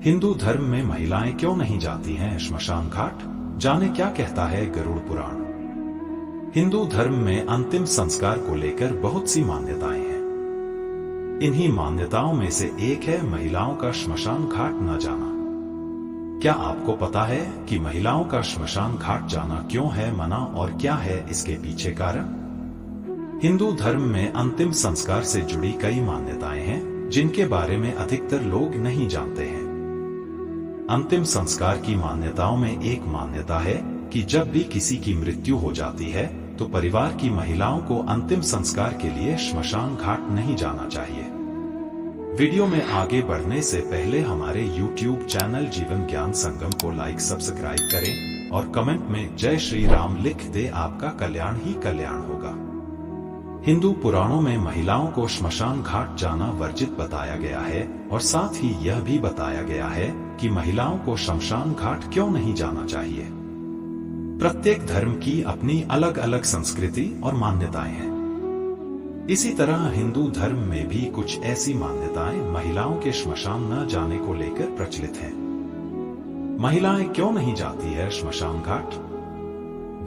हिंदू धर्म में महिलाएं क्यों नहीं जाती हैं श्मशान घाट? जाने क्या कहता है गरुड़ पुराण। हिंदू धर्म में अंतिम संस्कार को लेकर बहुत सी मान्यताएं हैं। इन्हीं मान्यताओं में से एक है महिलाओं का श्मशान घाट न जाना। क्या आपको पता है कि महिलाओं का श्मशान घाट जाना क्यों है मना और क्या है इसके पीछे कारण? हिंदू धर्म में अंतिम संस्कार से जुड़ी कई मान्यताएं हैं जिनके बारे में अधिकतर लोग नहीं जानते हैं। अंतिम संस्कार की मान्यताओं में एक मान्यता है कि जब भी किसी की मृत्यु हो जाती है तो परिवार की महिलाओं को अंतिम संस्कार के लिए श्मशान घाट नहीं जाना चाहिए। वीडियो में आगे बढ़ने से पहले हमारे YouTube चैनल जीवन ज्ञान संगम को लाइक सब्सक्राइब करें और कमेंट में जय श्री राम लिख दे। आपका कल्याण ही कल्याण होगा। हिंदू पुराणों में महिलाओं को श्मशान घाट जाना वर्जित बताया गया है और साथ ही यह भी बताया गया है कि महिलाओं को श्मशान घाट क्यों नहीं जाना चाहिए। प्रत्येक धर्म की अपनी अलग अलग संस्कृति और मान्यताएं हैं। इसी तरह हिंदू धर्म में भी कुछ ऐसी मान्यताएं महिलाओं के श्मशान न जाने को लेकर प्रचलित हैं। महिलाएं क्यों नहीं जाती है श्मशान घाट?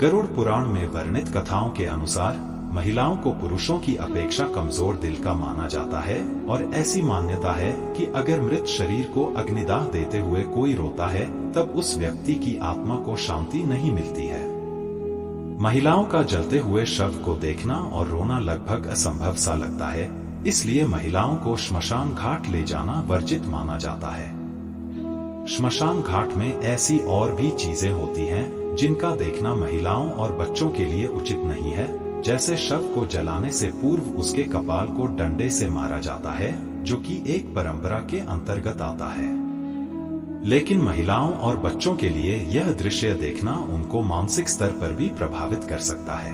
गरुड़ पुराण में वर्णित कथाओं के अनुसार महिलाओं को पुरुषों की अपेक्षा कमजोर दिल का माना जाता है और ऐसी मान्यता है कि अगर मृत शरीर को अग्निदाह देते हुए कोई रोता है तब उस व्यक्ति की आत्मा को शांति नहीं मिलती है। महिलाओं का जलते हुए शव को देखना और रोना लगभग असंभव सा लगता है, इसलिए महिलाओं को श्मशान घाट ले जाना वर्जित माना जाता है। श्मशान घाट में ऐसी और भी चीजें होती हैं जिनका देखना महिलाओं और बच्चों के लिए उचित नहीं है, जैसे शव को जलाने से पूर्व उसके कपाल को डंडे से मारा जाता है, जो कि एक परंपरा के अंतर्गत आता है। लेकिन महिलाओं और बच्चों के लिए यह दृश्य देखना उनको मानसिक स्तर पर भी प्रभावित कर सकता है।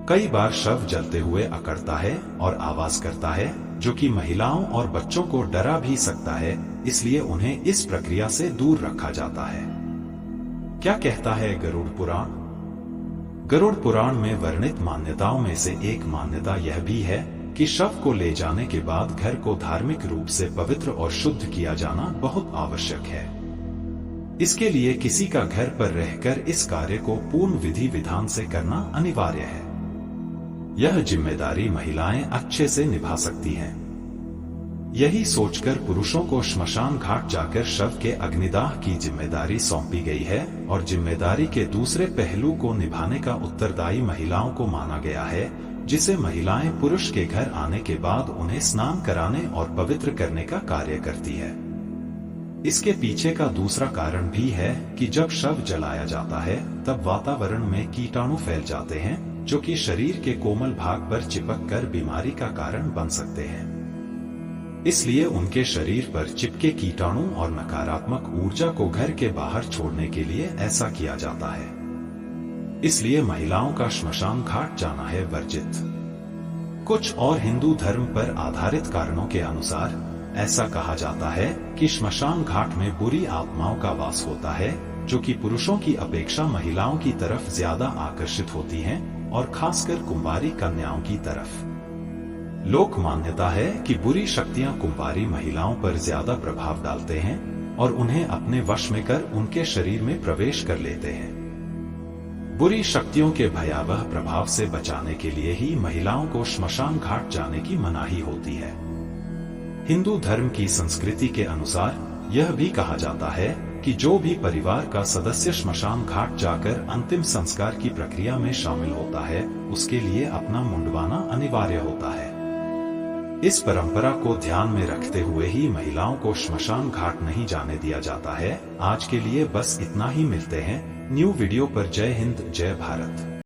कई बार शव जलते हुए अकड़ता है और आवाज करता है, जो कि महिलाओं और बच्चों को डरा भी सकता है, इसलिए उन्हें इस प्रक्रिया से दूर रखा जाता है। क्या कहता है गरुड़ पुराण? गरुड़ पुराण में वर्णित मान्यताओं में से एक मान्यता यह भी है कि शव को ले जाने के बाद घर को धार्मिक रूप से पवित्र और शुद्ध किया जाना बहुत आवश्यक है। इसके लिए किसी का घर पर रहकर इस कार्य को पूर्ण विधि विधान से करना अनिवार्य है। यह जिम्मेदारी महिलाएं अच्छे से निभा सकती हैं। यही सोचकर पुरुषों को श्मशान घाट जाकर शव के अग्निदाह की जिम्मेदारी सौंपी गई है और जिम्मेदारी के दूसरे पहलू को निभाने का उत्तरदायी महिलाओं को माना गया है, जिसे महिलाएं पुरुष के घर आने के बाद उन्हें स्नान कराने और पवित्र करने का कार्य करती है। इसके पीछे का दूसरा कारण भी है कि जब शव जलाया जाता है तब वातावरण में कीटाणु फैल जाते हैं, जो कि शरीर के कोमल भाग पर चिपक कर बीमारी का कारण बन सकते हैं। इसलिए उनके शरीर पर चिपके कीटाणु और नकारात्मक ऊर्जा को घर के बाहर छोड़ने के लिए ऐसा किया जाता है। इसलिए महिलाओं का श्मशान घाट जाना है वर्जित। कुछ और हिंदू धर्म पर आधारित कारणों के अनुसार ऐसा कहा जाता है कि श्मशान घाट में बुरी आत्माओं का वास होता है, जो कि पुरुषों की अपेक्षा महिलाओं की तरफ ज्यादा आकर्षित होती हैं और खासकर कुंवारी कन्याओं की तरफ। लोक मान्यता है कि बुरी शक्तियां कुंवारी महिलाओं पर ज्यादा प्रभाव डालते हैं और उन्हें अपने वश में कर उनके शरीर में प्रवेश कर लेते हैं। बुरी शक्तियों के भयावह प्रभाव से बचाने के लिए ही महिलाओं को श्मशान घाट जाने की मनाही होती है। हिंदू धर्म की संस्कृति के अनुसार यह भी कहा जाता है कि जो भी परिवार का सदस्य श्मशान घाट जाकर अंतिम संस्कार की प्रक्रिया में शामिल होता है, उसके लिए अपना मुंडवाना अनिवार्य होता है। इस परंपरा को ध्यान में रखते हुए ही महिलाओं को श्मशान घाट नहीं जाने दिया जाता है। आज के लिए बस इतना ही। मिलते हैं न्यू वीडियो पर। जय हिंद, जय भारत।